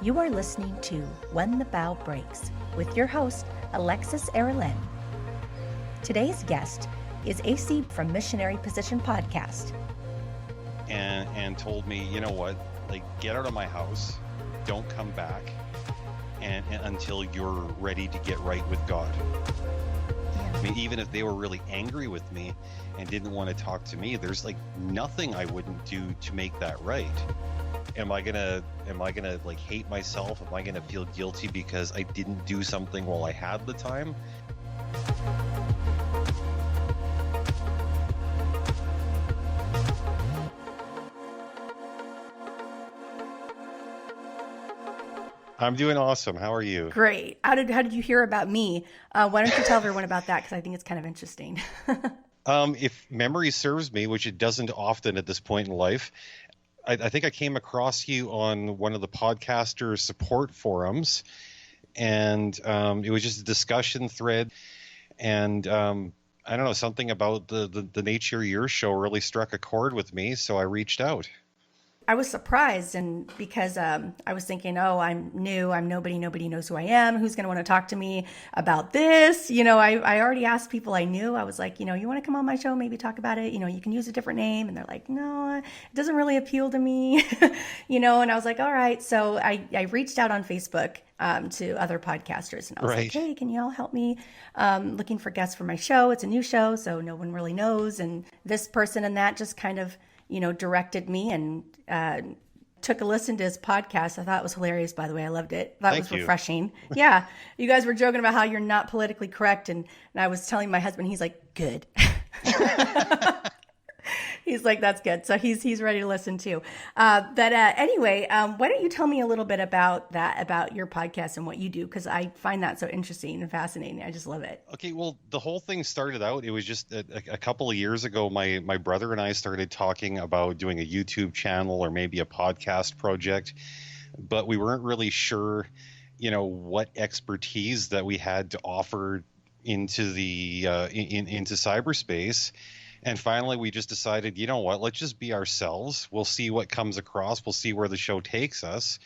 You are listening to When the Bow Breaks with your host, Alexis Erlen. Today's guest is AC from Missionary Position Podcast. And told me, you know what, like, get out of my house, don't come back and until you're ready to get right with God. I mean, even if they were really angry with me and didn't want to talk to me, there's like nothing I wouldn't do to make that right. Am I gonna like hate myself? Am I gonna feel guilty because I didn't do something while I had the time? I'm doing awesome. How are you? Great. How did you hear about me? Why don't you tell everyone about that? Because I think it's kind of interesting. If memory serves me, which it doesn't often at this point in life, I think I came across you on one of the podcaster support forums, and it was just a discussion thread, and I don't know, something about the nature of your show really struck a chord with me, so I reached out. I was surprised, and because I was thinking, oh, I'm new, I'm nobody knows who I am, who's going to want to talk to me about this? You know, I already asked people I knew. I was like, you want to come on my show, maybe talk about it, you can use a different name. And they're like, no, it doesn't really appeal to me, and I was like, all right. So I reached out on Facebook to other podcasters, and I was like, hey, can you all help me looking for guests for my show? It's a new show, so no one really knows. And this person and that just kind of directed me and took a listen to his podcast. I thought it was hilarious, by the way. I loved it. That was refreshing. Yeah. You guys were joking about how you're not politically correct. And I was telling my husband, he's like, good. He's like, that's good. So he's ready to listen too. Anyway, why don't you tell me a little bit about that, about your podcast and what you do? Because I find that so interesting and fascinating. I just love it. Okay, well, the whole thing started out, it was just a couple of years ago, my brother and I started talking about doing a YouTube channel or maybe a podcast project, but we weren't really sure, what expertise that we had to offer into the into cyberspace. And finally, we just decided, you know what, let's just be ourselves. We'll see what comes across. We'll see where the show takes us.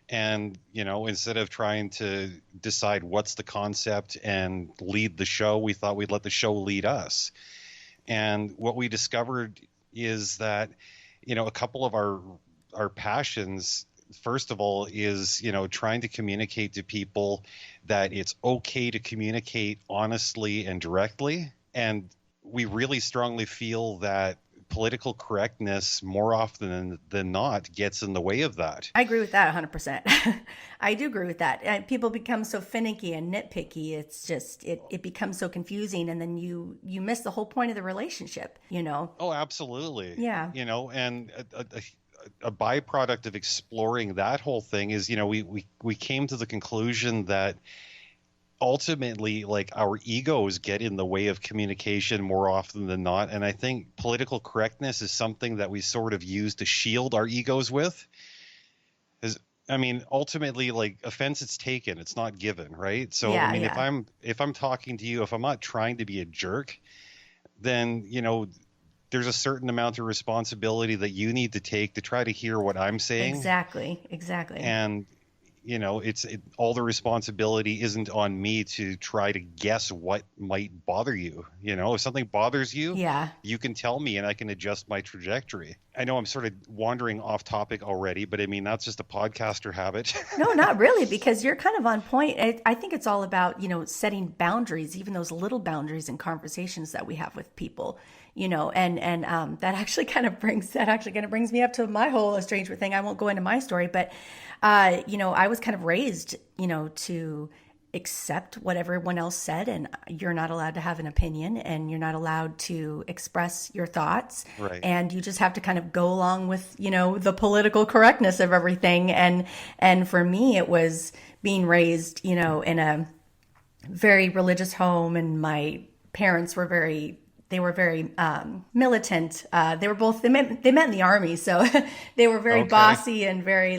And, instead of trying to decide what's the concept and lead the show, we thought we'd let the show lead us. And what we discovered is that, a couple of our passions, first of all, is, trying to communicate to people that it's okay to communicate honestly and directly. And we really strongly feel that political correctness more often than not gets in the way of that. I agree with that 100%. I do agree with that. And people become so finicky and nitpicky. It's just, it becomes so confusing, and then you miss the whole point of the relationship, Oh, absolutely. Yeah. And a byproduct of exploring that whole thing is, we came to the conclusion that ultimately, like, our egos get in the way of communication more often than not. And I think political correctness is something that we sort of use to shield our egos with. Ultimately, like, offense it's taken, it's not given, right? So, yeah, if I'm talking to you, if I'm not trying to be a jerk, then, there's a certain amount of responsibility that you need to take to try to hear what I'm saying. Exactly. And all the responsibility isn't on me to try to guess what might bother you. If something bothers you, yeah, you can tell me and I can adjust my trajectory. I know I'm sort of wandering off topic already, but that's just a podcaster habit. No, not really, because you're kind of on point. I think it's all about, setting boundaries, even those little boundaries in conversations that we have with people, and that actually kind of brings me up to my whole estrangement thing. I won't go into my story, but I was kind of raised, to accept what everyone else said, and you're not allowed to have an opinion, and you're not allowed to express your thoughts. Right. And you just have to kind of go along with, the political correctness of everything. And for me, it was being raised, in a very religious home, and my parents were very militant. They met in the army. So they were very bossy and very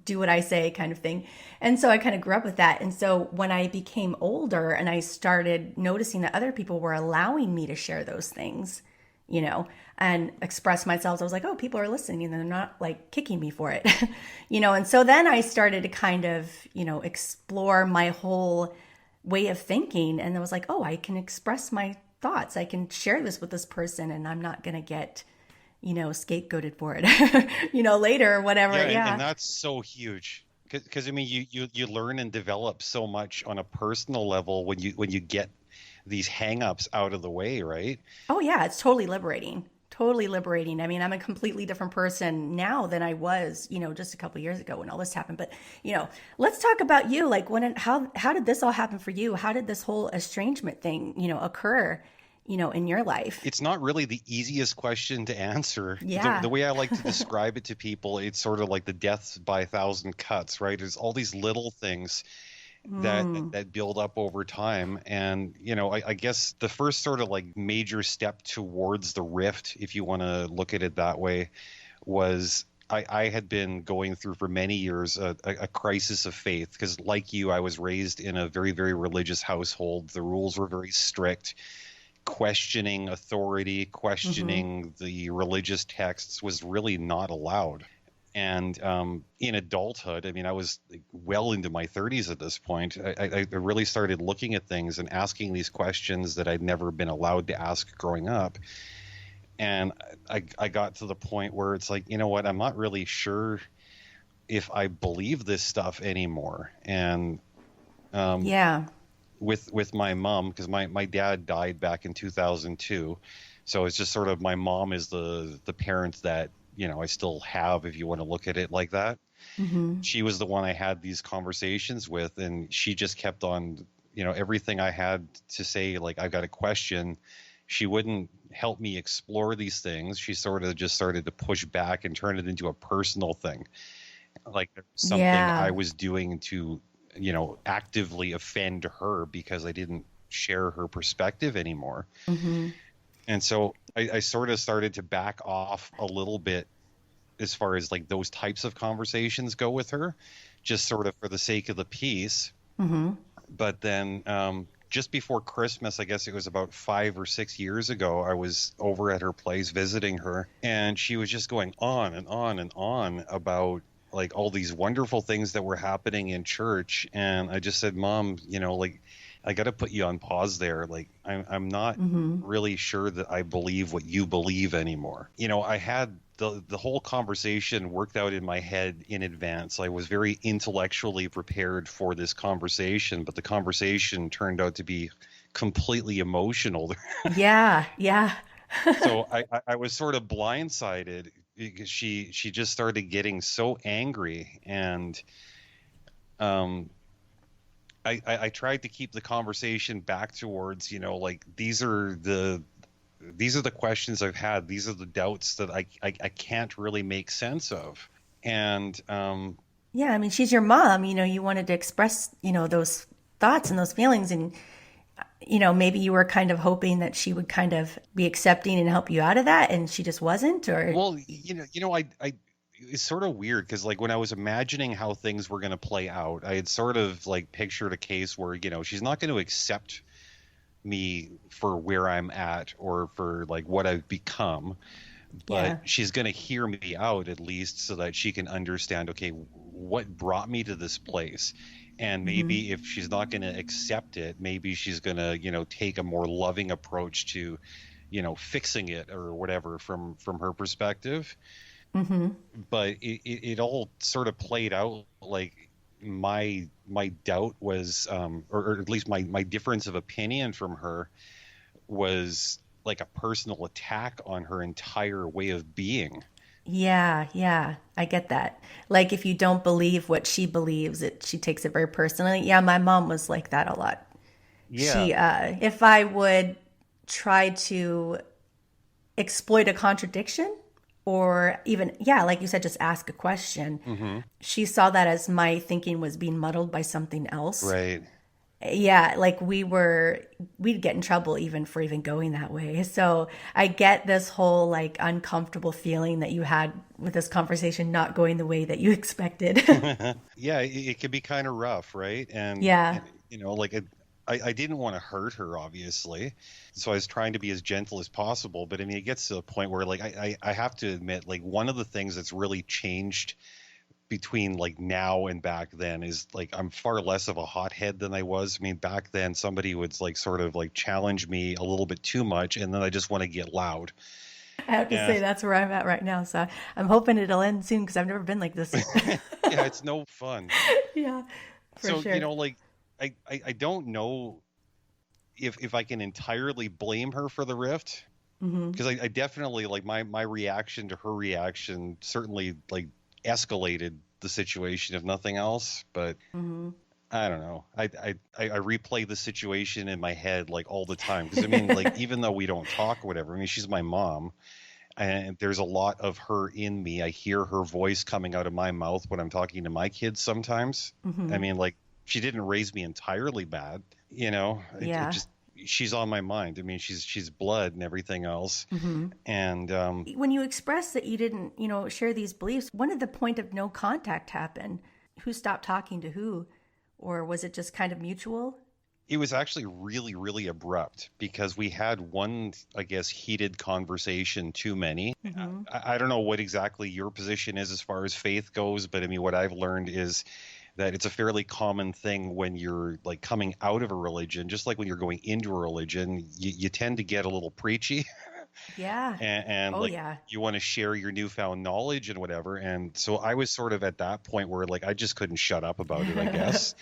do what I say kind of thing. And so I kind of grew up with that. And so when I became older and I started noticing that other people were allowing me to share those things, you know, and express myself. I was like, oh, people are listening and they're not like kicking me for it, you know. And so then I started to kind of, you know, explore my whole way of thinking. And I was like, oh, I can express my thoughts. I can share this with this person and I'm not going to get, you know, scapegoated for it, you know, later or whatever. Yeah, and Yeah. that's so huge. Because I mean, you learn and develop so much on a personal level when you get these hang-ups out of the way, right? Oh, yeah. It's totally liberating. Totally liberating. I mean, I'm a completely different person now than I was, you know, just a couple years ago when all this happened. But, you know, let's talk about you. Like, how did this all happen for you? How did this whole estrangement thing, you know, occur, you know, in your life? It's not really the easiest question to answer. The Yeah. way I like to describe it to people, it's sort of like the death by a thousand cuts, right? There's all these little things Mm. that build up over time. And, you know, I guess the first sort of like major step towards the rift, if you want to look at it that way, was I had been going through for many years a crisis of faith because, like you, I was raised in a very, very religious household. The rules were very strict. Questioning authority, Mm-hmm. questioning the religious texts was really not allowed. And in adulthood, I mean, I was like, well into my 30s at this point. I really started looking at things and asking these questions that I'd never been allowed to ask growing up. And I got to the point where it's like, you know what? I'm not really sure if I believe this stuff anymore. And um, Yeah. with my mom, because my dad died back in 2002, so it's just sort of my mom is the parent that, you know, I still have, if you want to look at it like that. Mm-hmm. She was the one I had these conversations with, and she just kept on, you know, everything I had to say, like, I've got a question. She wouldn't help me explore these things. She sort of just started to push back and turn it into a personal thing, like there was something I Yeah. was doing to, you know, actively offend her because I didn't share her perspective anymore. Mm-hmm. And so I sort of started to back off a little bit as far as like those types of conversations go with her, just sort of for the sake of the peace. Mm-hmm. But then just before Christmas, I guess it was about 5 or 6 years ago, I was over at her place visiting her, and she was just going on and on and on about like all these wonderful things that were happening in church. And I just said, Mom, you know, like I got to put you on pause there. Like I'm not Mm-hmm. really sure that I believe what you believe anymore. You know, I had the whole conversation worked out in my head in advance. I was very intellectually prepared for this conversation, but the conversation turned out to be completely emotional. Yeah. Yeah. So I was sort of blindsided because she just started getting so angry, and um I tried to keep the conversation back towards, you know, like these are the questions I've had. These are the doubts that I can't really make sense of. And Yeah, I mean, she's your mom. You know, you wanted to express, you know, those thoughts and those feelings. And, you know, maybe you were kind of hoping that she would kind of be accepting and help you out of that. And she just wasn't, or, well, I it's sort of weird because like when I was imagining how things were going to play out, I had sort of like pictured a case where, you know, she's not going to accept me for where I'm at or for like what I've become, but yeah. she's going to hear me out at least so that she can understand, okay, what brought me to this place. And Hmm. maybe if she's not going to accept it, maybe she's going to, you know, take a more loving approach to, you know, fixing it or whatever from her perspective. Hmm. But it all sort of played out like my doubt was or at least my difference of opinion from her was like a personal attack on her entire way of being. Yeah. Yeah. I get that. Like, if you don't believe what she believes, she takes it very personally. Yeah. My mom was like that a lot. Yeah. If I would try to exploit a contradiction, or even, yeah, like you said, just ask a question, Hmm. she saw that as my thinking was being muddled by something else. Right. Yeah, like we'd get in trouble even for even going that way. So I get this whole like uncomfortable feeling that you had with this conversation not going the way that you expected. Yeah, it can be kind of rough, right? Yeah. And you know, like I didn't want to hurt her, obviously. So I was trying to be as gentle as possible. But I mean, it gets to a point where, like, I have to admit, like, one of the things that's really changed between like now and back then is like I'm far less of a hothead than I was. I mean, back then somebody would like sort of like challenge me a little bit too much, and then I just want to get loud. I have to And say that's where I'm at right now. So I'm hoping it'll end soon because I've never been like this. yeah, it's no fun. Yeah, for So, sure. like I don't know if I can entirely blame her for the rift, because I definitely like my reaction to her reaction certainly like escalated the situation if nothing else. But I don't know. I replay the situation in my head like all the time, because I mean, like, even though we don't talk or whatever, I mean, she's my mom, and there's a lot of her in me. I hear her voice coming out of my mouth when I'm talking to my kids sometimes. I mean, like, she didn't raise me entirely bad, you know. It Yeah. just, she's on my mind. I mean, she's blood and everything else. And When you expressed that you didn't, share these beliefs, when did the point of no contact happen? Who stopped talking to who? Or was it just kind of mutual? it was actually really, really abrupt, because we had one, I guess, heated conversation too many. I don't know what exactly your position is as far as faith goes, but I mean, what I've learned is that it's a fairly common thing when you're like coming out of a religion, just like when you're going into a religion, you tend to get a little preachy. Yeah. And Oh, like yeah. you want to share your newfound knowledge and whatever. And so I was sort of at that point where like I just couldn't shut up about it, I guess.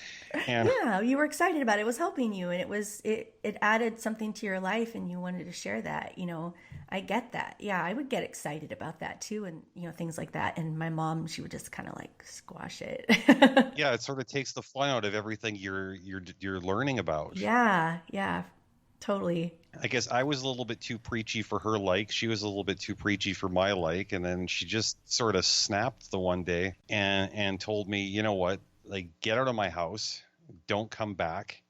And Yeah, you were excited about it. It was helping you and it added something to your life and you wanted to share that, I get that. Yeah, I would get excited about that too and things like that. And my mom, she would just kind of like squash it. yeah, it sort of takes the fun out of everything you're learning about. Yeah, yeah, totally. I guess I was a little bit too preachy for her like. She was a little bit too preachy for my like, and then she just sort of snapped the one day and told me, you know what, like, get out of my house, don't come back,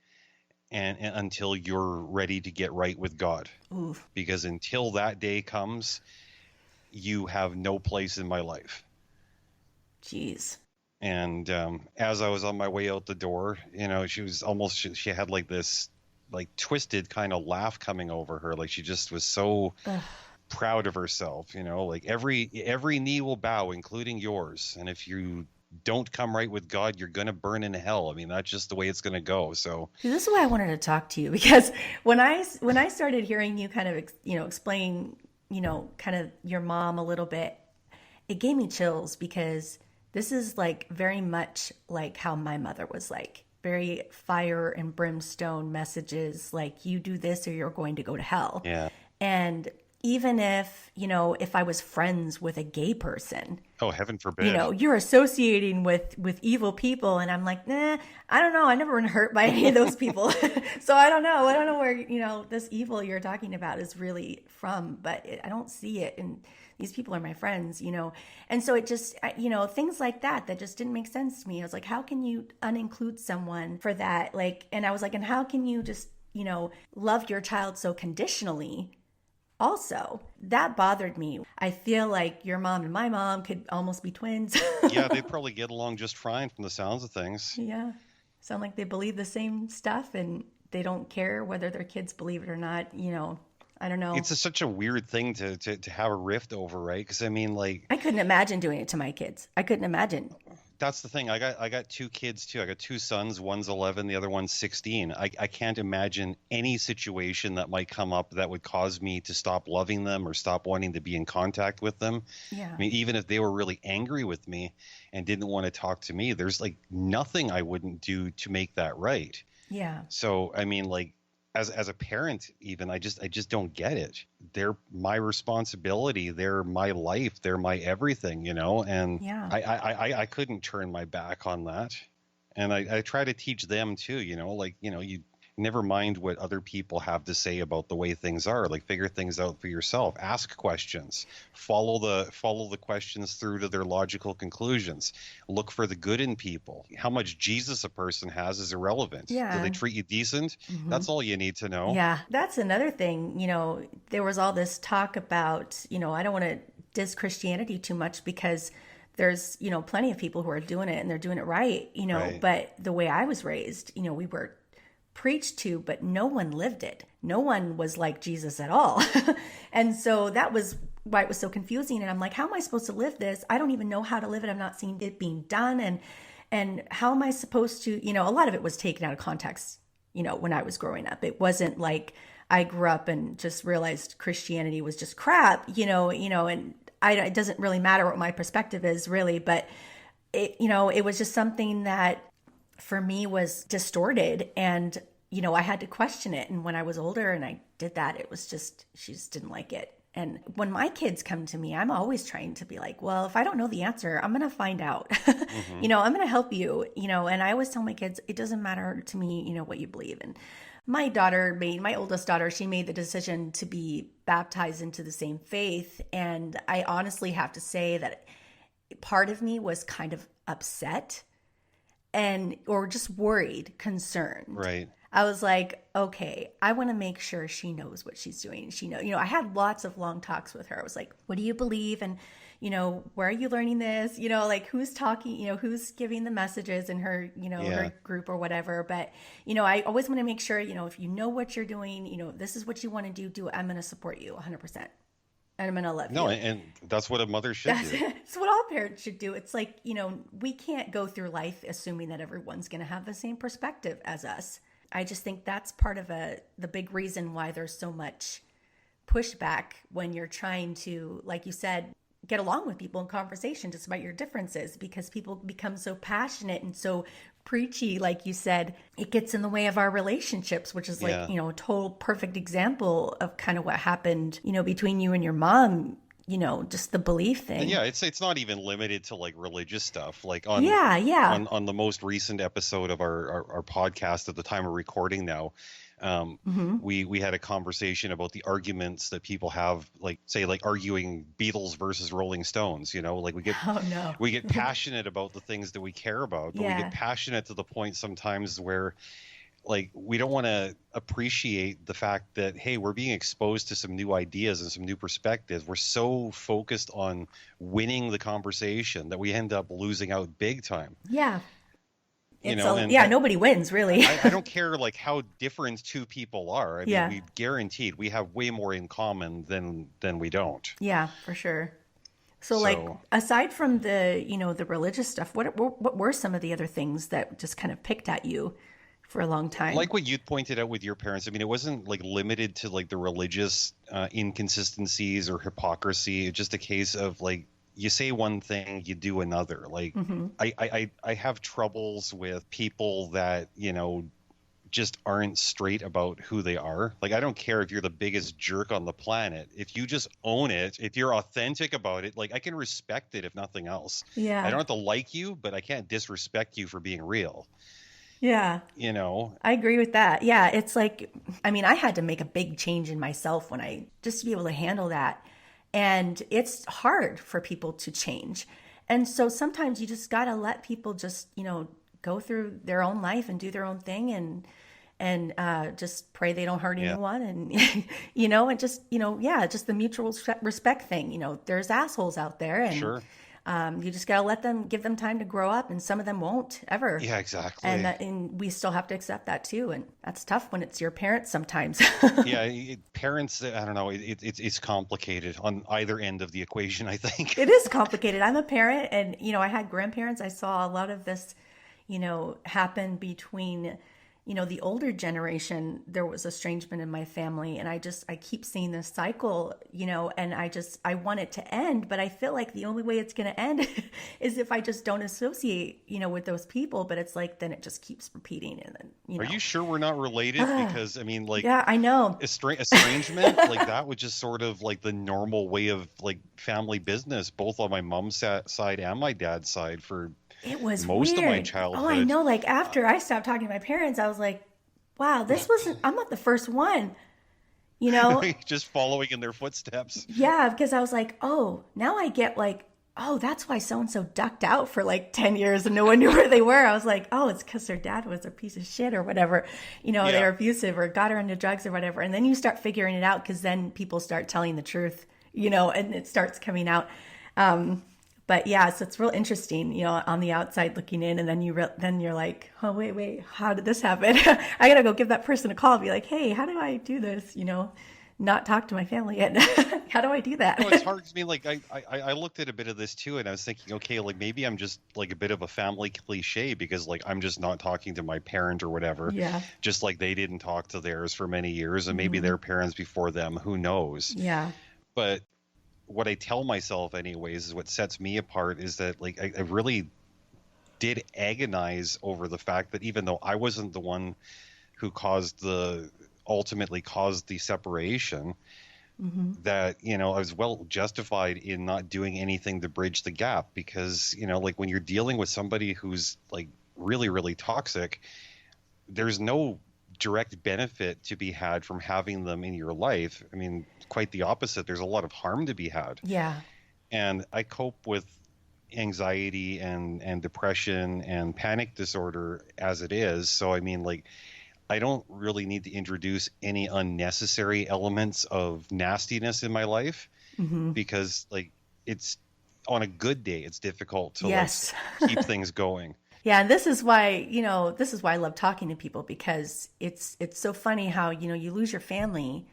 and until you're ready to get right with God, Oof. because until that day comes, you have no place in my life. Jeez. And as I was on my way out the door, she was almost, she had like this like twisted kind of laugh coming over her, like she just was so proud of herself, like every knee will bow, including yours, and if you don't come right with God, you're gonna burn in hell. I mean, that's just the way it's gonna go. So See, this is why I wanted to talk to you because when I started hearing you kind of explain kind of your mom a little bit, it gave me chills because this is like very much like how my mother was, like very fire and brimstone messages, like you do this or you're going to go to hell. yeah. And even if I was friends with a gay person, Oh, heaven forbid. you're associating with evil people, and I'm like, nah, I don't know, I never been hurt by any of those people. So I don't know where this evil you're talking about is really from, but I don't see it, and these people are my friends. And so it just things like that just didn't make sense to me. I was like, how can you uninclude someone for that? Like, and I was like, and how can you just love your child so conditionally? Also, that bothered me. I feel like your mom and my mom could almost be twins. Yeah, they'd probably get along just fine from the sounds of things. Yeah. Sound like they believe the same stuff and they don't care whether their kids believe it or not. I don't know. Such a weird thing to have a rift over, right? Because I mean, like, I couldn't imagine doing it to my kids. I couldn't imagine. that's the thing. I got two kids too. I got two sons. One's 11, the other one's 16. I can't imagine any situation that might come up that would cause me to stop loving them or stop wanting to be in contact with them. Yeah. I mean, even if they were really angry with me and didn't want to talk to me, there's like nothing I wouldn't do to make that right. Yeah. So, I mean, like, as a parent, even I just don't get it. They're my responsibility. They're my life. They're my everything, and Yeah. I couldn't turn my back on that. And I try to teach them too, like, you never mind what other people have to say about the way things are. Like, figure things out for yourself. Ask questions. Follow the questions through to their logical conclusions. Look for the good in people. How much Jesus a person has is irrelevant. Yeah. Do they treat you decent? That's all you need to know. Yeah. That's another thing. There was all this talk about, I don't want to diss Christianity too much because there's, plenty of people who are doing it and they're doing it right, Right. but the way I was raised, we were preached to, but no one lived it. No one was like Jesus at all. And so that was why it was so confusing. And I'm like, how am I supposed to live this? I don't even know how to live it. I'm not seeing it being done. And how am I supposed to, a lot of it was taken out of context, when I was growing up. It wasn't like I grew up and just realized Christianity was just crap, and it doesn't really matter what my perspective is really, but it was just something that for me was distorted, and I had to question it. And when I was older and I did that, it was just, she just didn't like it. And when my kids come to me, I'm always trying to be like, well, if I don't know the answer, I'm going to find out. I'm going to help you, and I always tell my kids, it doesn't matter to me, what you believe. And my oldest daughter, she made the decision to be baptized into the same faith. And I honestly have to say that part of me was kind of upset or just worried, concerned. Right. I was like, okay, I want to make sure she knows what she's doing. She knows, I had lots of long talks with her. I was like, what do you believe? And, where are you learning this? Like who's talking, who's giving the messages in her, her group or whatever. But, I always want to make sure, if you know what you're doing, this is what you want to do, I'm going to support you 100%. And I'm going to love you. No, and that's what a mother should do. That's what all parents should do. It's like, we can't go through life assuming that everyone's going to have the same perspective as us. I just think that's part of the big reason why there's so much pushback when you're trying to, like you said, get along with people in conversation despite your differences, because people become so passionate and so preachy, like you said, it gets in the way of our relationships, which is like, a total perfect example of kind of what happened, between you and your mom. Just the belief thing. And yeah, it's not even limited to like religious stuff. Like on the most recent episode of our podcast at the time of recording now, we had a conversation about the arguments that people have, like say like arguing Beatles versus Rolling Stones. Like we get passionate about the things that we care about, but we get passionate to the point sometimes where like we don't want to appreciate the fact that, hey, we're being exposed to some new ideas and some new perspectives. We're so focused on winning the conversation that we end up losing out big time. Yeah. Nobody wins really. I don't care like how different two people are. I mean, we have way more in common than we don't. Yeah, for sure. So like aside from the, the religious stuff, what were some of the other things that just kind of picked at you for a long time? Like what you pointed out with your parents. I mean, it wasn't like limited to like the religious inconsistencies or hypocrisy. It's just a case of like, you say one thing, you do another. Like I have troubles with people that, just aren't straight about who they are. Like, I don't care if you're the biggest jerk on the planet. If you just own it, if you're authentic about it, like I can respect it if nothing else. Yeah. I don't have to like you, but I can't disrespect you for being real. Yeah. I agree with that. Yeah. It's like, I mean, I had to make a big change in myself just to be able to handle that. And it's hard for people to change. And so sometimes you just got to let people just, go through their own life and do their own thing and just pray they don't hurt anyone. And, and just, just the mutual respect thing. There's assholes out there, and sure. You just got to give them time to grow up, and some of them won't ever. Yeah, exactly. And we still have to accept that too. And that's tough when it's your parents sometimes. Yeah. Parents, I don't know. It's complicated on either end of the equation, I think. It is complicated. I'm a parent, and, I had grandparents. I saw a lot of this, happen between, the older generation. There was estrangement in my family, and I keep seeing this cycle, and I want it to end, but I feel like the only way it's going to end is if I just don't associate, with those people. But it's like, then it just keeps repeating. And then, Are you sure we're not related? Because I mean, like, yeah, I know. Estrangement, like that was just sort of like the normal way of like family business, both on my mom's side and my dad's side for it was most weird. of my childhood. Oh, I know. Like after I stopped talking to my parents, I was like, wow, I'm not the first one, just following in their footsteps. Yeah. Because I was like, oh, now I get like, oh, that's why so-and-so ducked out for like 10 years and no one knew where they were. I was like, oh, it's because their dad was a piece of shit or whatever, they were abusive or got her into drugs or whatever. And then you start figuring it out, because then people start telling the truth, and it starts coming out. But yeah, so it's real interesting, on the outside looking in, and then then you're like, oh wait, how did this happen? I gotta go give that person a call and be like, hey, how do I do this? Not talk to my family yet. How do I do that? No, it's hard. I mean, like I looked at a bit of this too, and I was thinking, okay, like maybe I'm just like a bit of a family cliche because like I'm just not talking to my parent or whatever. Yeah. Just like they didn't talk to theirs for many years, and maybe their parents before them. Who knows? Yeah. But what I tell myself, anyways, is what sets me apart is that like I really did agonize over the fact that even though I wasn't the one who ultimately caused the separation, that I was well justified in not doing anything to bridge the gap, because like when you're dealing with somebody who's like really really toxic, there's no direct benefit to be had from having them in your life. I mean, quite the opposite. There's a lot of harm to be had. Yeah. And I cope with anxiety and depression and panic disorder as it is. So I mean, like, I don't really need to introduce any unnecessary elements of nastiness in my life, because like it's on a good day, it's difficult to Yes. like keep things going. Yeah, and this is why, I love talking to people, because it's so funny how, you lose your family,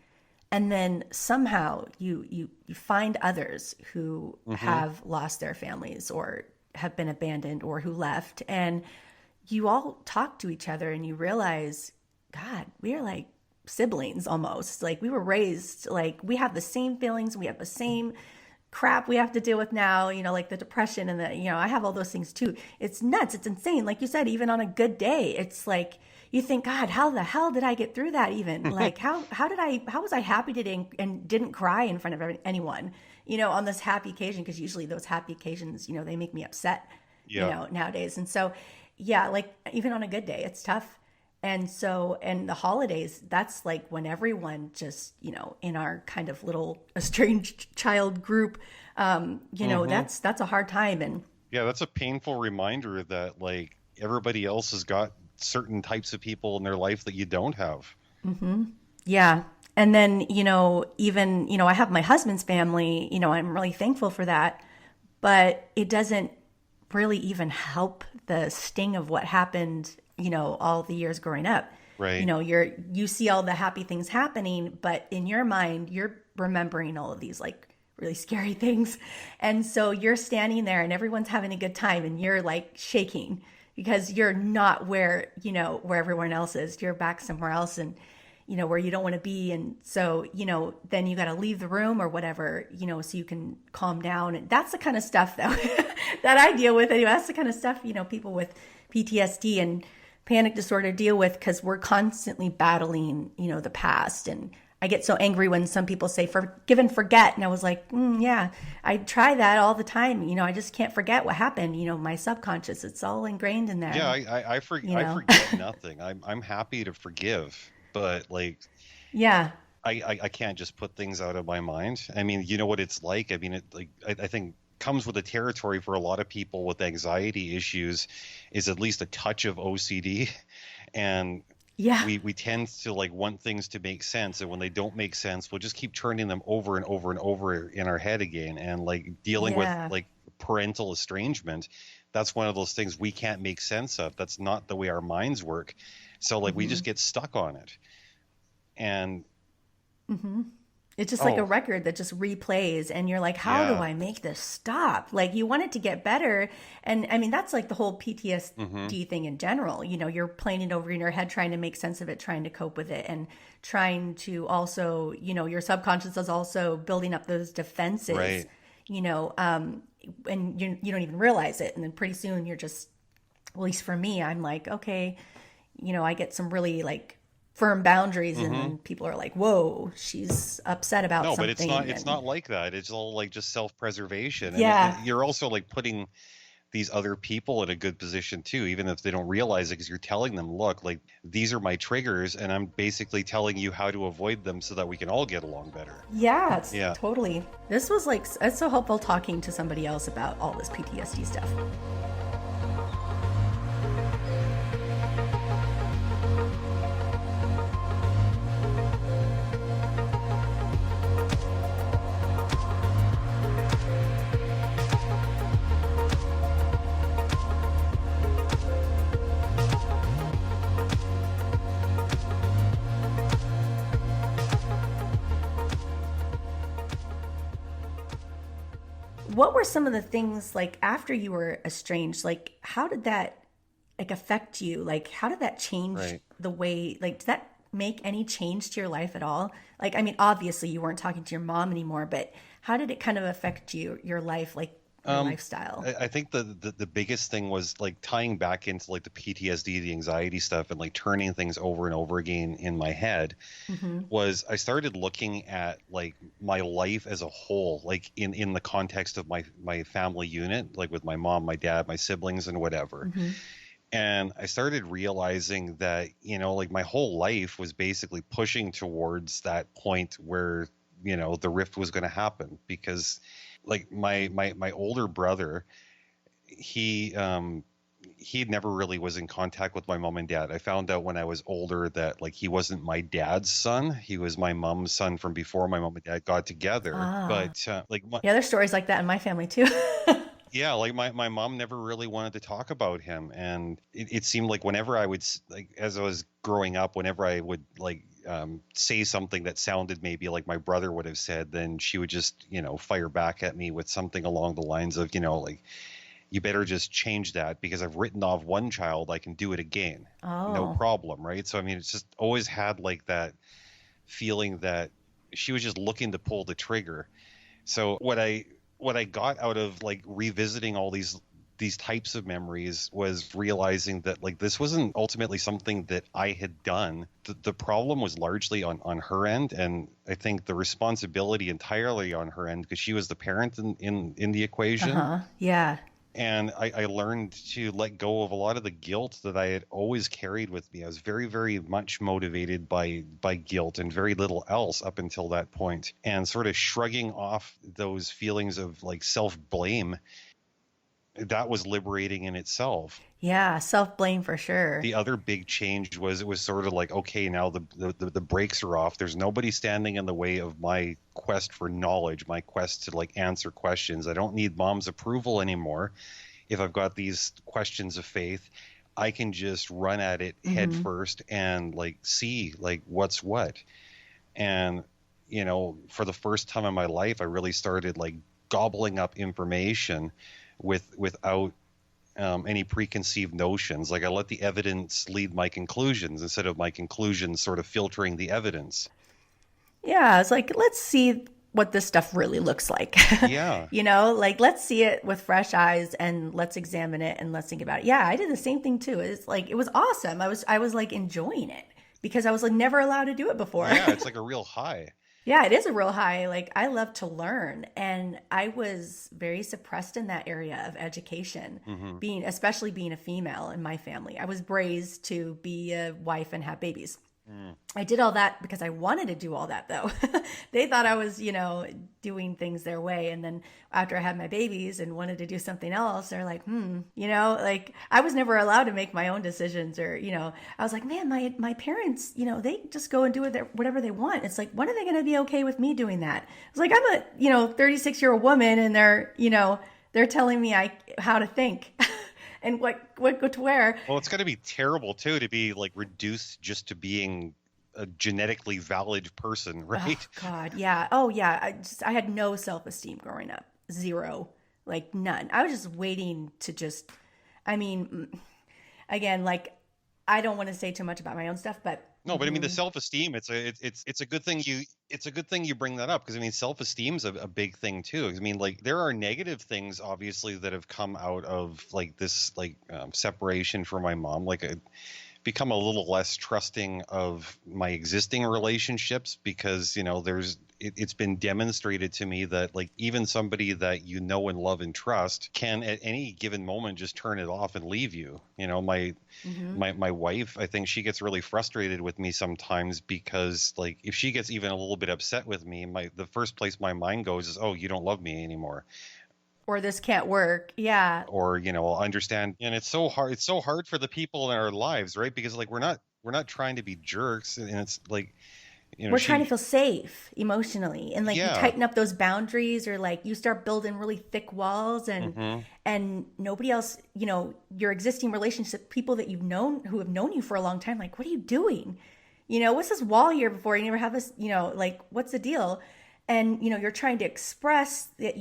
and then somehow you find others who have lost their families or have been abandoned or who left, and you all talk to each other and you realize, God, we are like siblings almost. Like we were raised, like we have the same feelings, we have the same crap we have to deal with now, like the depression and I have all those things too. It's nuts. It's insane. Like you said, even on a good day, it's like you think, God, how the hell did I get through that even? Like how was I happy today and didn't cry in front of anyone, on this happy occasion? Because usually those happy occasions, they make me upset, nowadays. And so, yeah, like even on a good day, it's tough. And so, and the holidays, that's like when everyone just, in our kind of little estranged child group, that's a hard time. And yeah, that's a painful reminder that like everybody else has got certain types of people in their life that you don't have. Yeah. And then, even, I have my husband's family, I'm really thankful for that, but it doesn't really even help the sting of what happened, all the years growing up. Right. You see all the happy things happening, but in your mind, you're remembering all of these like really scary things. And so you're standing there and everyone's having a good time and you're like shaking because you're not where everyone else is. You're back somewhere else and, where you don't want to be. And so, then you got to leave the room or whatever, so you can calm down. And that's the kind of stuff that, that I deal with. Anyway, that's the kind of stuff, people with PTSD and panic disorder deal with, because we're constantly battling, the past. And I get so angry when some people say forgive and forget. And I was like, yeah, I try that all the time. I just can't forget what happened. My subconscious, it's all ingrained in there. Yeah, I forget nothing. I'm happy to forgive, but like, yeah, I can't just put things out of my mind. I mean, you know what it's like. I mean, I think comes with the territory for a lot of people with anxiety issues is at least a touch of OCD. And yeah, we tend to like want things to make sense, and when they don't make sense, we'll just keep turning them over and over and over in our head again. And like dealing with like parental estrangement, that's one of those things we can't make sense of. That's not the way our minds work. So like we just get stuck on it. And it's just like a record that just replays and you're like, how do I make this stop? Like you want it to get better. And I mean, that's like the whole PTSD thing in general. You're playing it over in your head, trying to make sense of it, trying to cope with it, and trying to also, your subconscious is also building up those defenses, right. And you don't even realize it. And then pretty soon you're just, at least for me, I'm like, okay, I get some really like firm boundaries, and then people are like, whoa, she's upset about something. No, but it's not like that. It's all like just self-preservation. Yeah. And you're also like putting these other people in a good position too, even if they don't realize it, because you're telling them, look, like these are my triggers and I'm basically telling you how to avoid them so that we can all get along better. Yeah, totally. This was like, it's so helpful talking to somebody else about all this PTSD stuff. what were some of the things like after you were estranged? Like, how did that like affect you? Like, how did that change Right. the way, like, did that make any change to your life at all? Like, I mean, obviously you weren't talking to your mom anymore, but how did it kind of affect your life, like your Um, lifestyle? I think the biggest thing was like tying back into like the PTSD, the anxiety stuff, and like turning things over and over again in my head Mm-hmm. was I started looking at like my life as a whole, like in the context of my family unit, like with my mom, my dad, my siblings, and whatever. Mm-hmm. And I started realizing that, like my whole life was basically pushing towards that point where, the rift was going to happen because like my older brother, he he never really was in contact with my mom and dad. I found out when I was older that like he wasn't my dad's son. He was my mom's son from before my mom and dad got together. Ah, But like yeah, there's stories like that in my family too. yeah, like my mom never really wanted to talk about him, and it seemed like whenever I would like as I was growing up, whenever I would like say something that sounded maybe like my brother would have said, then she would just fire back at me with something along the lines of like you better just change that because I've written off one child, I can do it again, no Oh. problem, right? So I mean, it's just always had like that feeling that she was just looking to pull the trigger. So what I got out of like revisiting all these types of memories was realizing that like this wasn't ultimately something that I had done. The problem was largely on her end, and I think the responsibility entirely on her end because she was the parent in the equation. Uh-huh. Yeah. And I learned to let go of a lot of the guilt that I had always carried with me. I was very, very much motivated by guilt and very little else up until that point. And sort of shrugging off those feelings of like self-blame, that was liberating in itself. Yeah, self-blame for sure. The other big change was it was sort of like, okay, now the brakes are off. There's nobody standing in the way of my quest for knowledge, my quest to like answer questions. I don't need mom's approval anymore. If I've got these questions of faith, I can just run at it head Mm-hmm. first and like see like what's what. And for the first time in my life, I really started like gobbling up information without any preconceived notions. Like I let the evidence lead my conclusions instead of my conclusions sort of filtering the evidence. Yeah, it's like, let's see what this stuff really looks like. Yeah. Like let's see it with fresh eyes and let's examine it and let's think about it. Yeah, I did the same thing too. It's like it was awesome. I was like enjoying it because I was like never allowed to do it before. Yeah, it's like a real high. Yeah, it is a real high. Like I love to learn and I was very suppressed in that area of education, Hmm. especially being a female in my family. I was raised to be a wife and have babies. Mm. I did all that because I wanted to do all that though. They thought I was, doing things their way. And then after I had my babies and wanted to do something else, they're like, like I was never allowed to make my own decisions or, I was like, man, my parents, they just go and do whatever they want. It's like, when are they going to be okay with me doing that? It's like, I'm a, 36-year-old woman and they're telling me how to think. And what to wear. Well, it's going to be terrible too to be like reduced just to being a genetically valid person, Oh right? God, yeah. Oh yeah. I had no self-esteem growing up. Zero. Like none. I was just waiting to just I mean, again, like I don't want to say too much about my own stuff, but No, but I mean the self-esteem. It's a good thing you bring that up because I mean self-esteem's a big thing too. I mean like there are negative things obviously that have come out of like this like separation from my mom. Like become a little less trusting of my existing relationships because it's been demonstrated to me that like even somebody that you know and love and trust can at any given moment just turn it off and leave you. My Mhm. my wife, I think she gets really frustrated with me sometimes because like if she gets even a little bit upset with me, the first place my mind goes is, oh, you don't love me anymore. Or this can't work. Yeah. Or I'll understand. And it's so hard for the people in our lives, right? Because like we're not trying to be jerks, and it's like We're trying to she feel safe emotionally. And like you yeah. tighten up those boundaries or like you start building really thick walls Hmm. and nobody else, your existing relationship, people that you've known who have known you for a long time, like, what are you doing? What's this wall here before? You never have this, like, what's the deal? and you're trying to express that,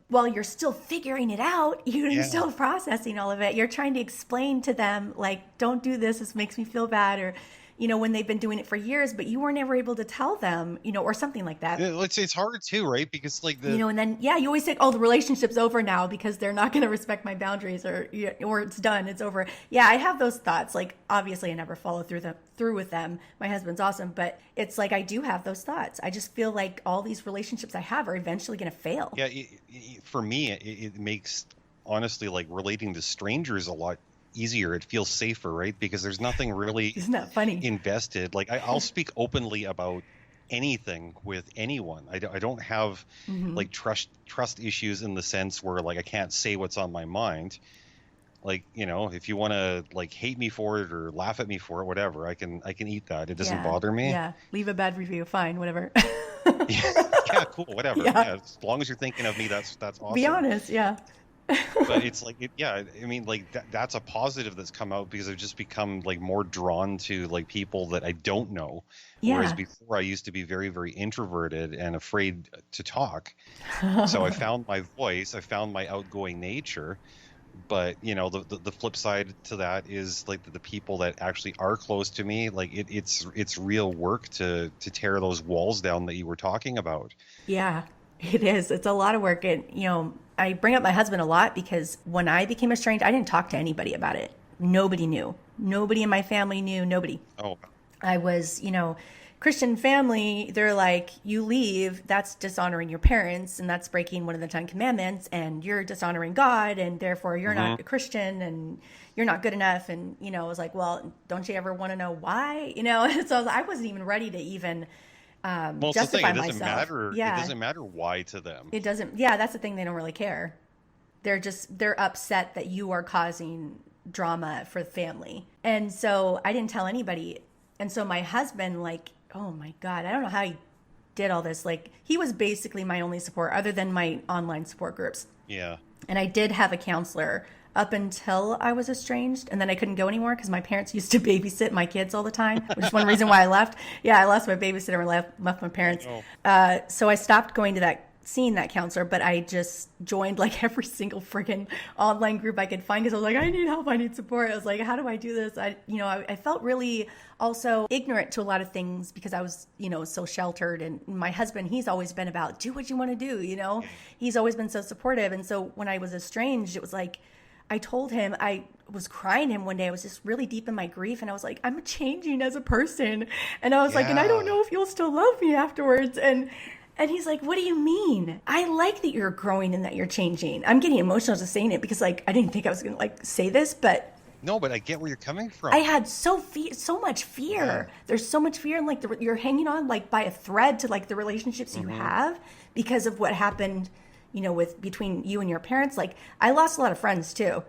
while you're still figuring it out, you're Yeah. still processing all of it. You're trying to explain to them, like, don't do this makes me feel bad, or when they've been doing it for years but you weren't ever able to tell them, or something like that. It's hard too, right? Because like And then you always think, oh, the relationship's over now because they're not going to respect my boundaries, or it's done, it's over. Yeah, I have those thoughts. Like, obviously I never follow through with them. My husband's awesome, but it's like I do have those thoughts. I just feel like all these relationships I have are eventually going to fail. yeah, for me, it makes honestly like relating to strangers a lot easier. It feels safer, right? Because there's nothing really Isn't that funny? invested. Like I'll speak openly about anything with anyone. I don't have like trust issues in the sense where like I can't say what's on my mind. Like, if you want to like hate me for it or laugh at me for it, whatever, I can eat that. It doesn't bother me. Yeah, leave a bad review, fine, whatever. Yeah, cool, whatever. Yeah. As long as you're thinking of me, that's awesome. Be honest, yeah. But it's like yeah, I mean like that's a positive that's come out because I've just become like more drawn to like people that I don't know. Whereas Yeah. before I used to be very, very introverted and afraid to talk. So I found my voice, I found my outgoing nature. But the flip side to that is like the people that actually are close to me, like it's real work to tear those walls down that you were talking about. Yeah, it is. It's a lot of work. And, I bring up my husband a lot because when I became estranged, I didn't talk to anybody about it. Nobody knew. Nobody in my family knew. Nobody. Oh, I was, Christian family, they're like, you leave, that's dishonoring your parents, and that's breaking one of the 10 Commandments, and you're dishonoring God, and therefore you're not a Christian, and you're not good enough. And, I was like, well, don't you ever want to know why? So I wasn't even ready to even well, it's the thing. justify It doesn't myself. matter. Yeah. It doesn't matter why to them. It doesn't, yeah, that's the thing. They don't really care. They're upset that you are causing drama for the family. And so I didn't tell anybody. And so my husband, like, oh my God, I don't know how he did all this. Like, he was basically my only support other than my online support groups. Yeah. And I did have a counselor up until I was estranged, and then I couldn't go anymore because my parents used to babysit my kids all the time, which is one reason why I left. Yeah, I lost my babysitter and left my parents. So I stopped going to that counselor, but I just joined like every single freaking online group I could find because I was like, I need help, I need support. I was like, how do I do this? I felt really also ignorant to a lot of things because I was, so sheltered. And my husband, he's always been about do what you want to do, he's always been so supportive. And so when I was estranged, it was like, I told him, I was crying to him one day. I was just really deep in my grief. And I was like, I'm changing as a person. And I was like, and I don't know if you'll still love me afterwards. And he's like, what do you mean? I like that you're growing and that you're changing. I'm getting emotional just saying it because like, I didn't think I was going to like say this, but No, but I get where you're coming from. I had so much fear. Yeah. There's so much fear. And like you're hanging on like by a thread to like the relationships you have because of what happened, between you and your parents. Like I lost a lot of friends too.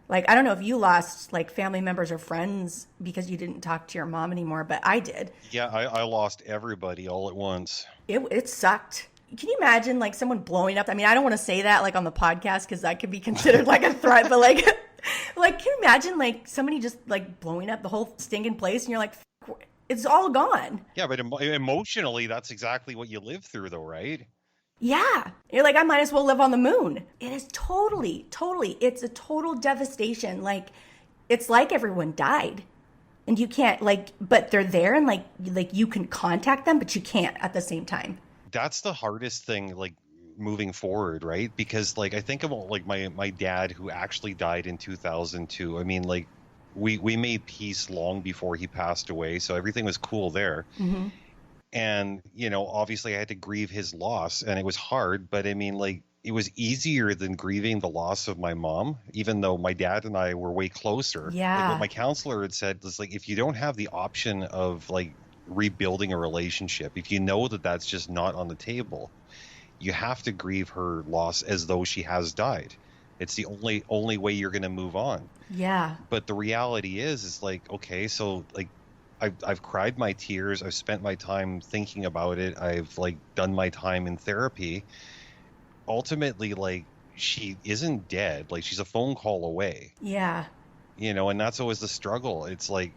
Like, I don't know if you lost like family members or friends because you didn't talk to your mom anymore, but I did. Yeah, I lost everybody all at once. It sucked. Can you imagine like someone blowing up? I mean, I don't want to say that like on the podcast because that could be considered like a threat, but like, like, can you imagine like somebody just like blowing up the whole stinking place and you're like, it's all gone. Yeah, but emotionally, that's exactly what you live through, though, right? Yeah. You're like, I might as well live on the moon. It is totally, it's a total devastation. Like, it's like everyone died. And you can't, like, but they're there and, like you can contact them, but you can't at the same time. That's the hardest thing, like, moving forward, right? Because, like, I think about, like, my dad who actually died in 2002. I mean, like, we made peace long before he passed away, so everything was cool there. Mm-hmm. And, obviously I had to grieve his loss, and it was hard, but I mean, like, it was easier than grieving the loss of my mom, even though my dad and I were way closer. Yeah. Like what my counselor had said was like, if you don't have the option of like rebuilding a relationship, if you know that that's just not on the table, you have to grieve her loss as though she has died. It's the only way you're going to move on. Yeah. But the reality is like, okay, so like, I've cried my tears. I've spent my time thinking about it. I've like done my time in therapy. Ultimately, like she isn't dead. Like she's a phone call away. Yeah. And that's always the struggle. It's like,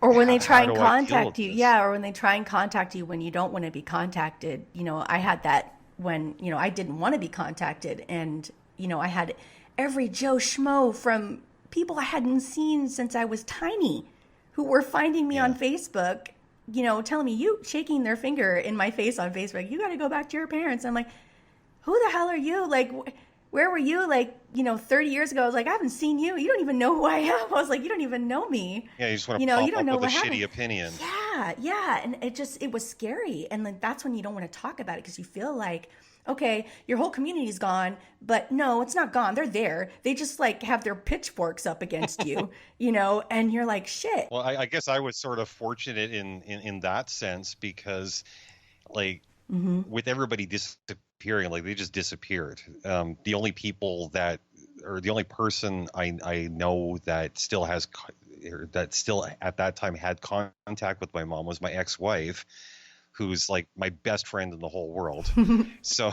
Or when they try how and do I deal contact with you, this? yeah, or when they try and contact you when you don't want to be contacted. I had that when, I didn't want to be contacted. And, I had every Joe Schmo from people I hadn't seen since I was tiny who were finding me on Yeah. Facebook, telling me, you shaking their finger in my face on Facebook, you got to go back to your parents. I'm like, who the hell are you? Like, where were you? Like, 30 years ago, I was like, I haven't seen you. You don't even know who I am. I was like, you don't even know me. Yeah, you just want to You pop don't up know with a what happened. shitty opinion. Yeah, yeah. And it was scary. And then that's when you don't want to talk about it because you feel like, okay, your whole community's gone, but no, it's not gone. They're there. They just like have their pitchforks up against you, and you're like, shit. Well, I guess I was sort of fortunate in that sense because, like, with everybody disappearing, like they just disappeared. The only people that, or the only person I know that still has, or that still at that time had contact with my mom was my ex-wife, who's like my best friend in the whole world. So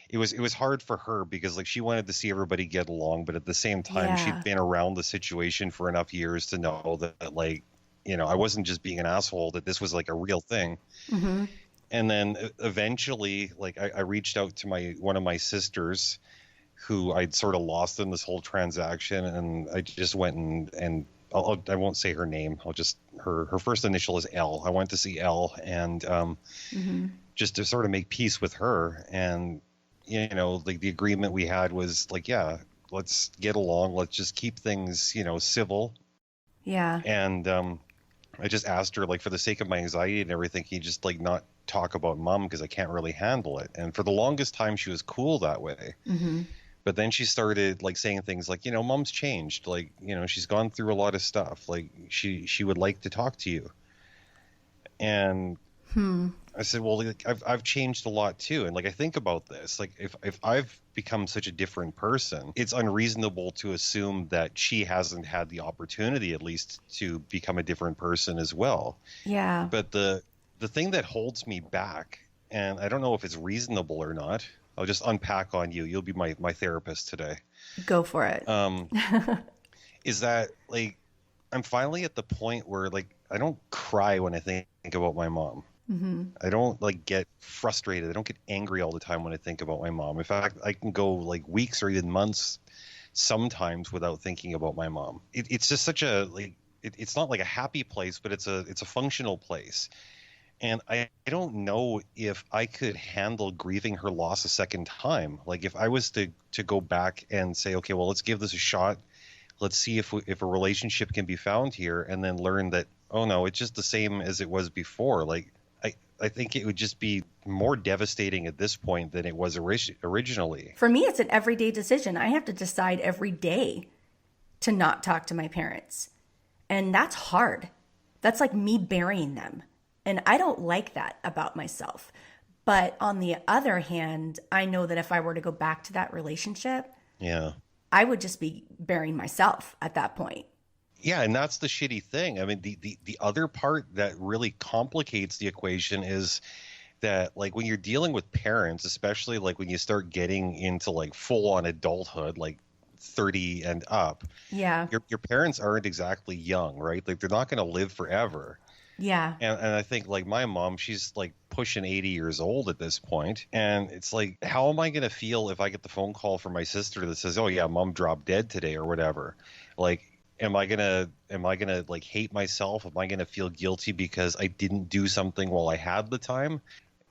it was hard for her because like she wanted to see everybody get along, but at the same time Yeah. she'd been around the situation for enough years to know that like, I wasn't just being an asshole, that this was like a real thing. Hmm. And then eventually, like I reached out to one of my sisters who I'd sort of lost in this whole transaction, and I just went and I won't say her name. I'll just her first initial is L. I went to see L, and Hmm. just to sort of make peace with her. And like the agreement we had was like, yeah, let's get along. Let's just keep things civil. Yeah. And I just asked her, like, for the sake of my anxiety and everything, can you just like not talk about mom because I can't really handle it. And for the longest time, she was cool that way. Hmm. But then she started like saying things like, mom's changed. Like, she's gone through a lot of stuff. Like she would like to talk to you. And Hmm. I said, well, like, I've changed a lot too. And like, I think about this, like if I've become such a different person, it's unreasonable to assume that she hasn't had the opportunity at least to become a different person as well. Yeah. But the thing that holds me back, and I don't know if it's reasonable or not, I'll just unpack on you. You'll be my therapist today. Go for it. Um, is that like I'm finally at the point where like I don't cry when I think about my mom. Hmm. I don't like get frustrated. I don't get angry all the time when I think about my mom. In fact, I can go like weeks or even months sometimes without thinking about my mom. It's just such a like it's not like a happy place, but it's a functional place. And I don't know if I could handle grieving her loss a second time. Like if I was to go back and say, okay, well, let's give this a shot. Let's see if a relationship can be found here, and then learn that, oh no, it's just the same as it was before. Like I think it would just be more devastating at this point than it was originally. For me, it's an everyday decision. I have to decide every day to not talk to my parents. And that's hard. That's like me burying them. And I don't like that about myself. But on the other hand, I know that if I were to go back to that relationship, Yeah. I would just be burying myself at that point. Yeah, and that's the shitty thing. I mean, the other part that really complicates the equation is that like when you're dealing with parents, especially like when you start getting into like full on adulthood, like 30 and up, Yeah. your parents aren't exactly young, right? Like they're not going to live forever. Yeah. And I think like my mom, she's like pushing 80 years old at this point. And it's like, how am I going to feel if I get the phone call from my sister that says, oh yeah, mom dropped dead today or whatever? Like, am I gonna like hate myself? Am I gonna feel guilty because I didn't do something while I had the time?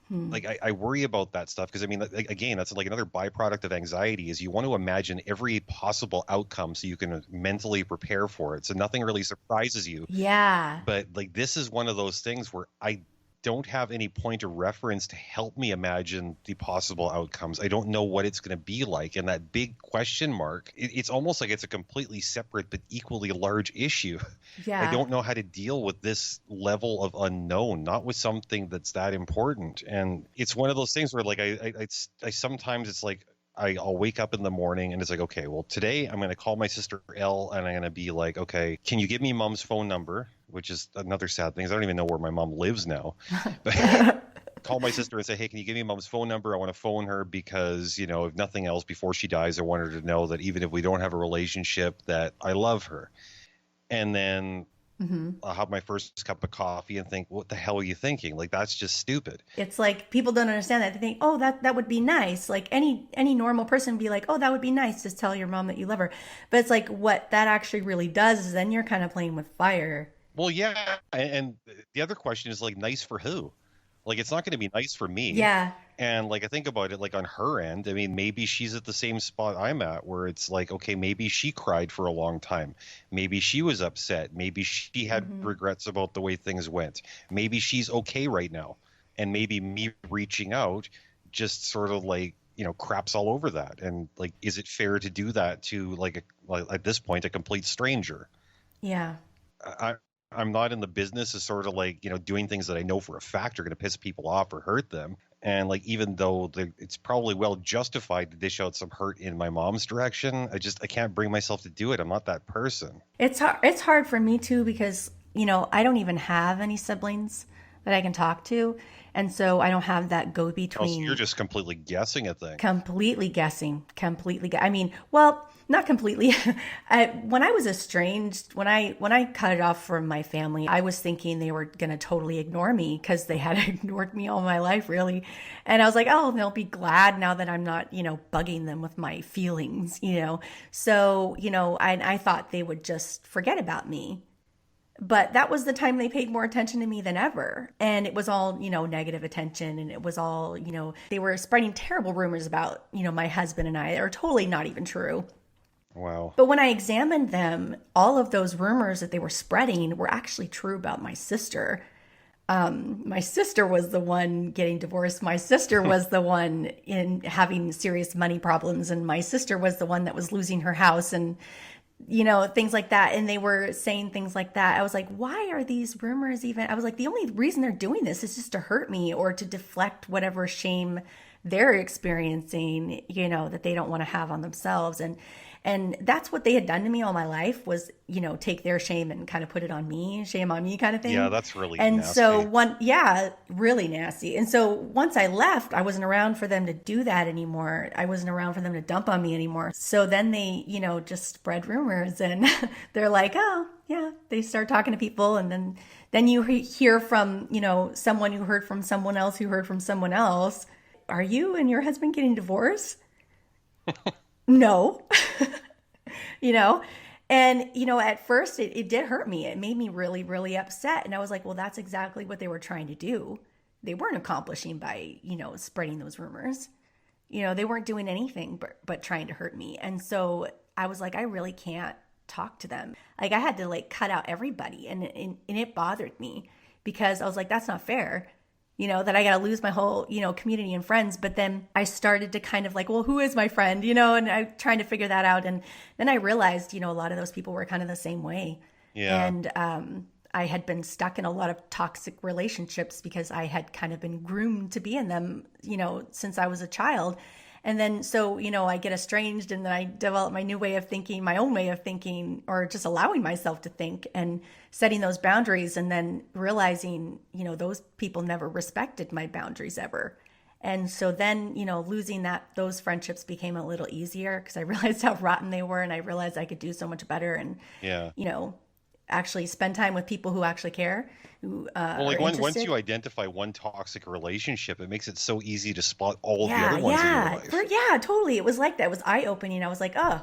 Hmm. Like I worry about that stuff because I mean, like, again, that's like another byproduct of anxiety is you want to imagine every possible outcome so you can mentally prepare for it. So nothing really surprises you. Yeah. But like this is one of those things where I don't have any point of reference to help me imagine the possible outcomes. I don't know what it's going to be like. And that big question mark, it's almost like it's a completely separate but equally large issue. I Yeah. don't know how to deal with this level of unknown, not with something that's that important. And it's one of those things where like I sometimes it's like I'll wake up in the morning and it's like, okay, well, today I'm going to call my sister Elle and I'm going to be like, okay, can you give me mom's phone number? Which is another sad thing. I don't even know where my mom lives now. But call my sister and say, hey, can you give me mom's phone number? I want to phone her because, if nothing else, before she dies, I want her to know that even if we don't have a relationship, that I love her. And then I'll have my first cup of coffee and think, what the hell are you thinking? Like, that's just stupid. It's like people don't understand that. They think, oh, that would be nice. Like any normal person would be like, oh, that would be nice to tell your mom that you love her. But it's like what that actually really does is then you're kind of playing with fire. Well, yeah. And the other question is like, nice for who? Like, it's not going to be nice for me. Yeah. And like, I think about it, like on her end, I mean, maybe she's at the same spot I'm at where it's like, okay, maybe she cried for a long time. Maybe she was upset. Maybe she had regrets about the way things went. Maybe she's okay right now. And maybe me reaching out just sort of like, craps all over that. And like, is it fair to do that to like at this point, a complete stranger? Yeah. I, I'm not in the business of sort of like, doing things that I know for a fact are going to piss people off or hurt them. And like, even though it's probably well justified to dish out some hurt in my mom's direction, I can't bring myself to do it. I'm not that person. It's hard for me too because, I don't even have any siblings that I can talk to. And so I don't have that go Oh, so you're between. just completely guessing at things. Completely guessing. I mean, well, not completely. When I was estranged, when I cut it off from my family, I was thinking they were gonna totally ignore me because they had ignored me all my life, really. And I was like, oh, they'll be glad now that I'm not, bugging them with my feelings. So, I thought they would just forget about me. But that was the time they paid more attention to me than ever. And it was all, negative attention. And it was all, they were spreading terrible rumors about, my husband and I that are totally not even true. Wow. But when I examined them, all of those rumors that they were spreading were actually true about my sister. My sister was the one getting divorced. My sister was the one in having serious money problems. And my sister was the one that was losing her house and things like that. And they were saying things like that. I was like, why are these rumors even? I was like, the only reason they're doing this is just to hurt me or to deflect whatever shame they're experiencing, that they don't want to have on themselves. And that's what they had done to me all my life was, take their shame and kind of put it on me, shame on me kind of Yeah, thing. that's really And so nasty. yeah, really nasty. And so once I left, I wasn't around for them to do that anymore. I wasn't around for them to dump on me anymore. So then they, just spread rumors and they're like, oh, yeah, they start talking to people. And then you hear from, someone who heard from someone else who heard from someone else. Are you and your husband getting divorced? No. you know and at first it did hurt me. It made me really, really upset, and I was like, well, that's exactly what they were trying to do. They weren't accomplishing by spreading those rumors. They weren't doing anything but trying to hurt me. And so I was like, I really can't talk to them. Like, I had to like cut out everybody, and it bothered me because I was like, that's not fair, that I got to lose my whole, community and friends. But then I started to kind of like, well, who is my friend, and I trying to figure that out. And then I realized, a lot of those people were kind of the same way. Yeah. And I had been stuck in a lot of toxic relationships because I had kind of been groomed to be in them, since I was a child. And then, so, I get estranged, and then I develop my new way of thinking, my own way of thinking, or just allowing myself to think and setting those boundaries, and then realizing, those people never respected my boundaries ever. And so then, losing those friendships became a little easier because I realized how rotten they were, and I realized I could do so much better and, Yeah. Actually spend time with people who actually care, who Well, are like once interested. you identify one toxic relationship, it makes it so easy to spot all of the Yeah, other ones in your yeah, life. yeah, totally. It was like that. It was eye opening. I was like, oh,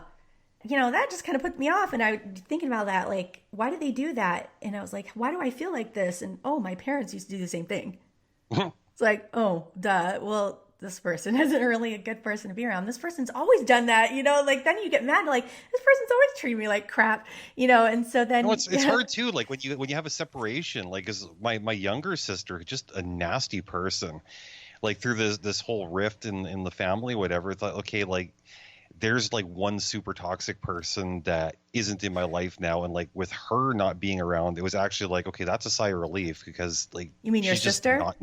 that just kind of put me off. And I was thinking about that, like, why did they do that? And I was like, why do I feel like this? And oh, my parents used to do the same thing. It's like, oh, duh. Well, this person isn't really a good person to be around. This person's always done that, like then you get mad, like this person's always treating me like crap, and so No, then it's hard too. Like when you have a separation, like as my younger sister, just a nasty person. Like through this whole rift in the family, whatever. Thought, okay, like there's like one super toxic person that isn't in my life now, and like with her not being around, it was actually like, okay, that's a sigh of relief because like you mean your she's just sister? not.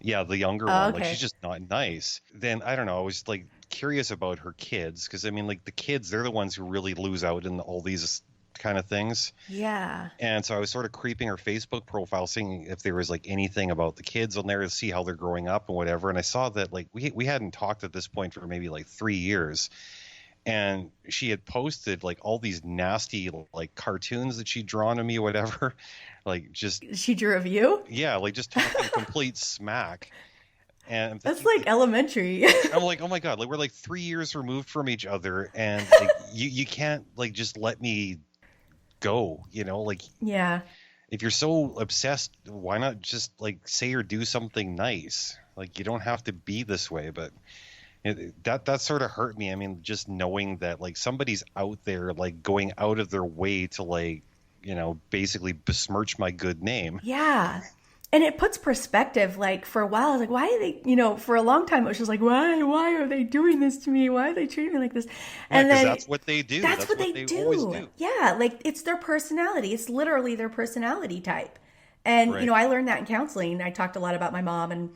Yeah, the younger Oh, one, like she's okay. just not nice. Then I don't know, I was like curious about her kids because I mean, like the kids, they're the ones who really lose out in all these kind of things. Yeah. And so I was sort of creeping her Facebook profile, seeing if there was like anything about the kids on there to see how they're growing up and whatever. And I saw that like we hadn't talked at this point for maybe like 3 years. and she had posted like all these nasty like cartoons that she'd drawn of me or whatever, like just She drew of you? yeah, like just talking complete smack. And I'm That's thinking, like like, elementary. I'm like, oh my God, like we're like 3 years removed from each other, and like you can't like just let me go, like Yeah. if you're so obsessed, why not just like say or do something nice? Like you don't have to be this way, but that sort of hurt me. I mean, just knowing that like somebody's out there like going out of their way to like, basically besmirch my good name. Yeah. And it puts perspective. Like for a while, I was like, why are they, for a long time, it was just like, why are they doing this to me? Why are they treating me like this? Yeah, And because then that's what they do. that's That's what what they they always do. do. Yeah. Like it's their personality. It's literally their personality type. And, Right. I learned that in counseling. I talked a lot about my mom and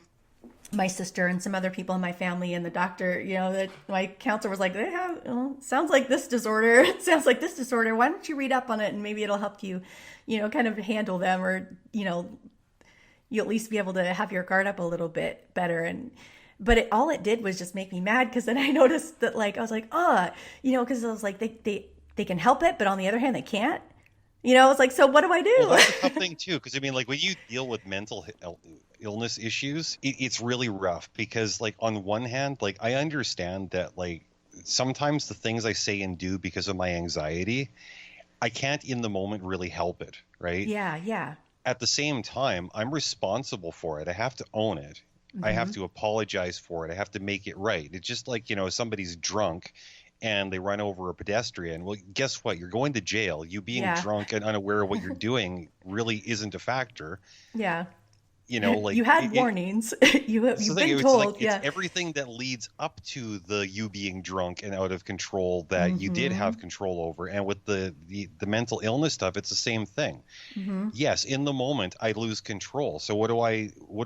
my sister and some other people in my family, and the doctor, that my counselor was like, they have, sounds like this disorder. It sounds like this disorder. Why don't you read up on it and maybe it'll help you, kind of handle them, or, you at least be able to have your guard up a little bit better. But all it did was just make me mad, because then I noticed that like I was like, because I was like they can help it, but on the other hand they can't. It's like, so what do I Well, do? that's a tough thing too, because I mean, like when you deal with mental illness issues, it's really rough because, like, on one hand, like I understand that, like, sometimes the things I say and do because of my anxiety, I can't in the moment really help it, right? Yeah, yeah. At the same time, I'm responsible for it. I have to own it. I have to apologize for it. I have to make it right. It's just like, somebody's drunk and they run over a pedestrian. Well, guess what? You're going to jail. You being Yeah. drunk and unaware of what you're doing really isn't a factor. Yeah. Like You had warnings. it's the You've thing. been It's like told. it's Yeah. everything that leads up to the you being drunk and out of control that you did have control over. And with the mental illness stuff, it's the same thing. Yes, in the moment I lose control. So what do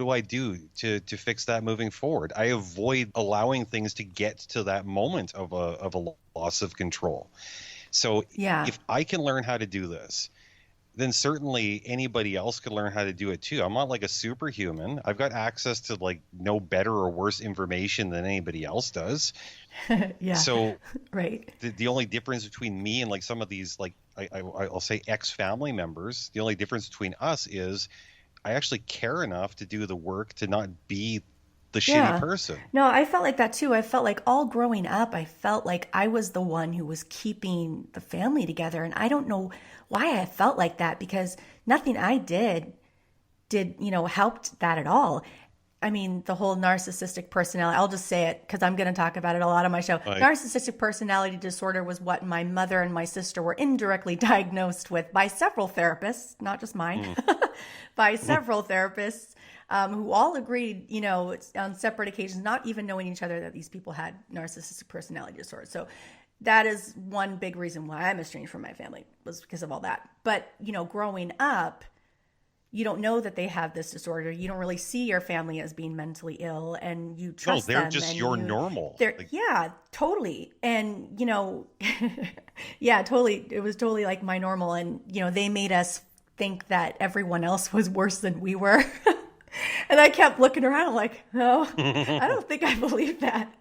I do to fix that moving forward? I avoid allowing things to get to that moment of a loss of control. So Yeah. if I can learn how to do this, then certainly anybody else could learn how to do it too. I'm not like a superhuman. I've got access to like no better or worse information than anybody else does. Yeah. So Right. the only difference between me and like some of these, like I'll say ex-family members, the only difference between us is I actually care enough to do the work to not be the shitty Yeah. person. No, I felt like that too. I felt like all growing up, I felt like I was the one who was keeping the family together. And I don't know why I felt like that, because nothing I did, helped that at all. I mean, the whole narcissistic personality, I'll just say it because I'm going to talk about it a lot on my show. Like, Narcissistic personality disorder was what my mother and my sister were indirectly diagnosed with by several therapists, not just mine, by several therapists, who all agreed, on separate occasions, not even knowing each other, that these people had narcissistic personality disorder. So that is one big reason why I'm estranged from my family, was because of all that. But, growing up, you don't know that they have this disorder. You don't really see your family as being mentally ill, and you no, trust they're them. just And your normal. they're, Like, yeah, totally. And, yeah, totally. It was totally like my normal. And, they made us think that everyone else was worse than we were. And I kept looking around like, no, I don't think I believe that.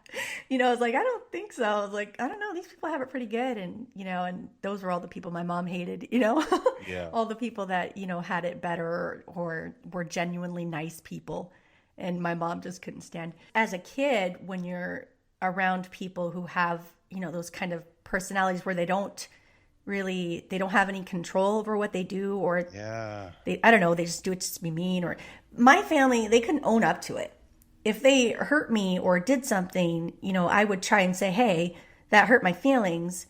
I was like, I don't think so. I was like, I don't know. These people have it pretty good. And, and those were all the people my mom hated, yeah. all the people that, had it better or were genuinely nice people. And my mom just couldn't stand. As a kid, when you're around people who have, those kind of personalities where they don't have any control over what they do, or Yeah. I don't know, they just do it just to be mean. Or my family, they couldn't own up to it. If they hurt me or did something, I would try and say, hey, that hurt my feelings.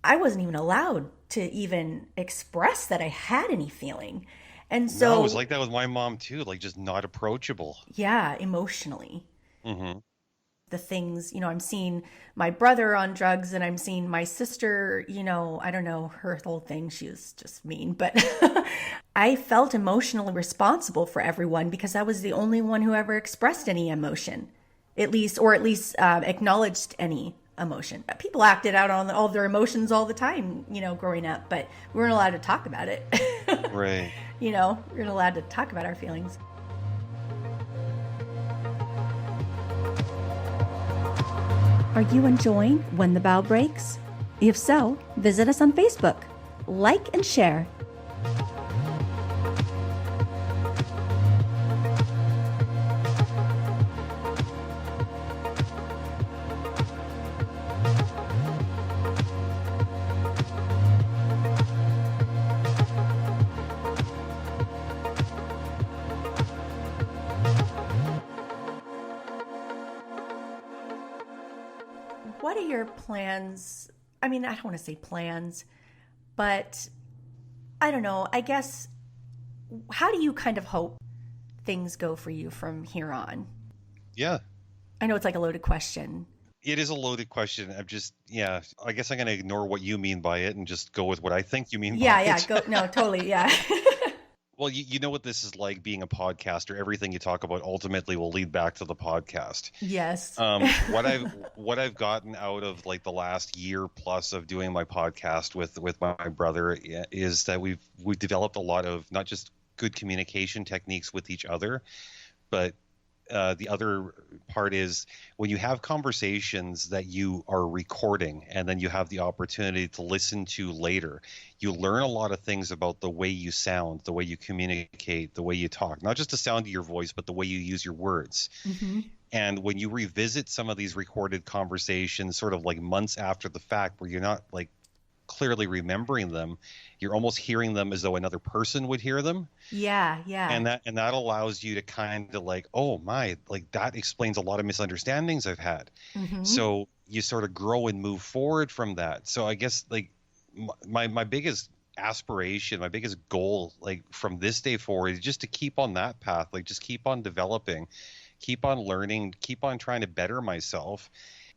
I wasn't even allowed to even express that I had any feeling. And so No, it was like that with my mom too, like just not approachable. yeah, emotionally. Hmm. The things, I'm seeing my brother on drugs, and I'm seeing my sister, I don't know, her whole thing, she was just mean, but I felt emotionally responsible for everyone because I was the only one who ever expressed any emotion, at least acknowledged any emotion. People acted out on all their emotions all the time, growing up, but we weren't allowed to talk about it. Right. We weren't allowed to talk about our feelings. Are you enjoying When the Bow Breaks? If so, visit us on Facebook, like and share. What are your plans? I mean, I don't want to say plans, but I don't know. I guess, how do you kind of hope things go for you from here on? Yeah, I know it's like a loaded question. it is a loaded question. Yeah, I guess I'm going to ignore what you mean by it and just go with what I think you mean by Yeah, it. go. No, totally. Yeah. Well, you know what this is like being a podcaster. Everything you talk about ultimately will lead back to the podcast. Yes. What I've gotten out of like the last year plus of doing my podcast with my brother is that we've developed a lot of not just good communication techniques with each other, but the other part is when you have conversations that you are recording and then you have the opportunity to listen to later, you learn a lot of things about the way you sound, the way you communicate, the way you talk, not just the sound of your voice, but the way you use your words. Mm-hmm. And when you revisit some of these recorded conversations, sort of like months after the fact, where you're not like clearly remembering them, you're almost hearing them as though another person would hear them. Yeah, yeah. And that allows you to kind of like, oh my, like that explains a lot of misunderstandings I've had. Mm-hmm. So you sort of grow and move forward from that. So I guess like my biggest aspiration, my biggest goal, like from this day forward, is just to keep on that path, like just keep on developing, keep on learning, keep on trying to better myself,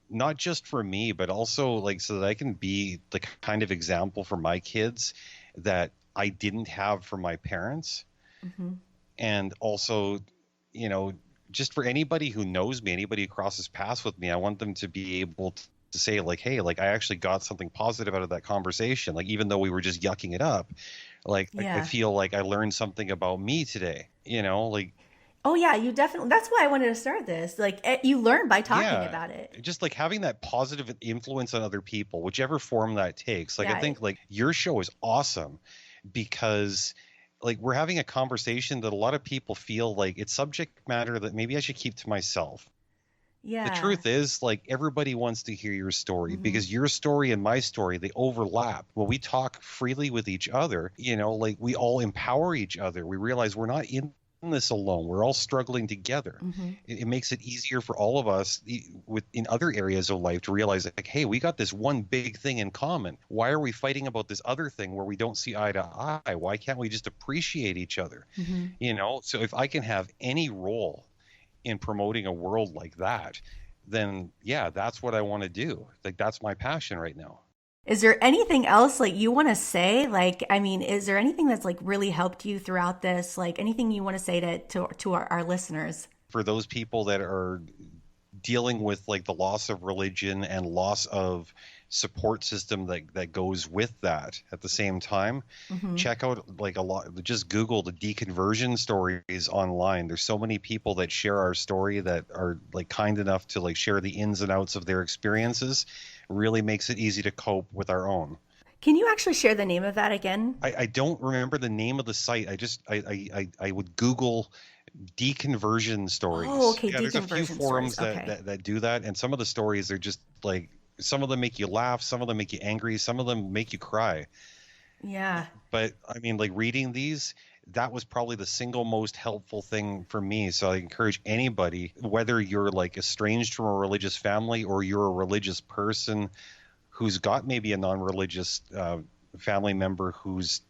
not just for me, but also like so that I can be the kind of example for my kids that I didn't have for my parents. Mm-hmm. And also, you know, just for anybody who knows me, anybody who crosses paths with me, I want them to be able to say like, hey, like I actually got something positive out of that conversation. Like, even though we were just yucking it up, like I Yeah. feel like I learned something about me today, like, Oh, yeah, you definitely. That's why I wanted to start this. Like, you learn by talking yeah, about it. just like having that positive influence on other people, whichever form that takes. Like, I Yeah. think like your show is awesome because like we're having a conversation that a lot of people feel like it's subject matter that maybe I should keep to myself. The Yeah. truth is, like, everybody wants to hear your story Mm-hmm. because your story and my story, they overlap. When we talk freely with each other, like we all empower each other. We realize we're not in this alone. We're all struggling together. Mm-hmm. It makes it easier for all of us in other areas of life to realize like, hey, we got this one big thing in common. Why are we fighting about this other thing where we don't see eye to eye? Why can't we just appreciate each other? Mm-hmm. So if I can have any role in promoting a world like that, then yeah, that's what I want to do. Like that's my passion right now. Is there anything else like you want to say? Like, I mean, is there anything that's like really helped you throughout this? Like anything you want to say to our listeners? For those people that are dealing with like the loss of religion and loss of support system that goes with that at the same time, Mm-hmm. check out like a lot, just Google the deconversion stories online. There's so many people that share our story that are like kind enough to like share the ins and outs of their experiences. Really makes it easy to cope with our own. Can you actually share the name of that again? I don't remember the name of the site. I would Google deconversion Oh, stories. okay, Yeah, there's a few deconversion stories. forums that, Okay. that do that, and some of the stories are just like some of them make you laugh, some of them make you angry, some of them make you cry. Yeah. But I mean, like reading these, that was probably the single most helpful thing for me. So I encourage anybody, whether you're like estranged from a religious family or you're a religious person who's got maybe a non-religious family member who's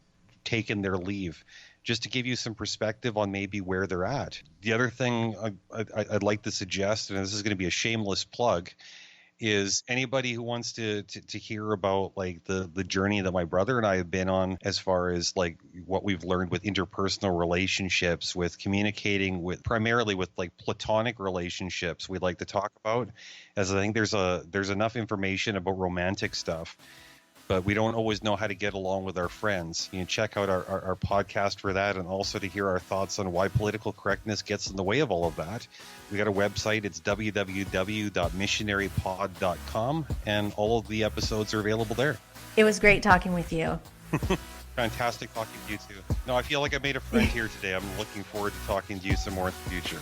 taken their leave, just to give you some perspective on maybe where they're at. The other thing I'd like to suggest, and this is going to be a shameless plug, is anybody who wants to hear about like the journey that my brother and I have been on as far as like what we've learned with interpersonal relationships, with communicating with primarily with like platonic relationships we'd like to talk about, as I think there's enough information about romantic stuff. but we don't always know how to get along with our friends. You can check out our podcast for that, and also to hear our thoughts on why political correctness gets in the way of all of that. We got a website. It's www.missionarypod.com, and all of the episodes are available there. It was great talking with you. Fantastic talking to you too. No, I feel like I made a friend here today. I'm looking forward to talking to you some more in the future.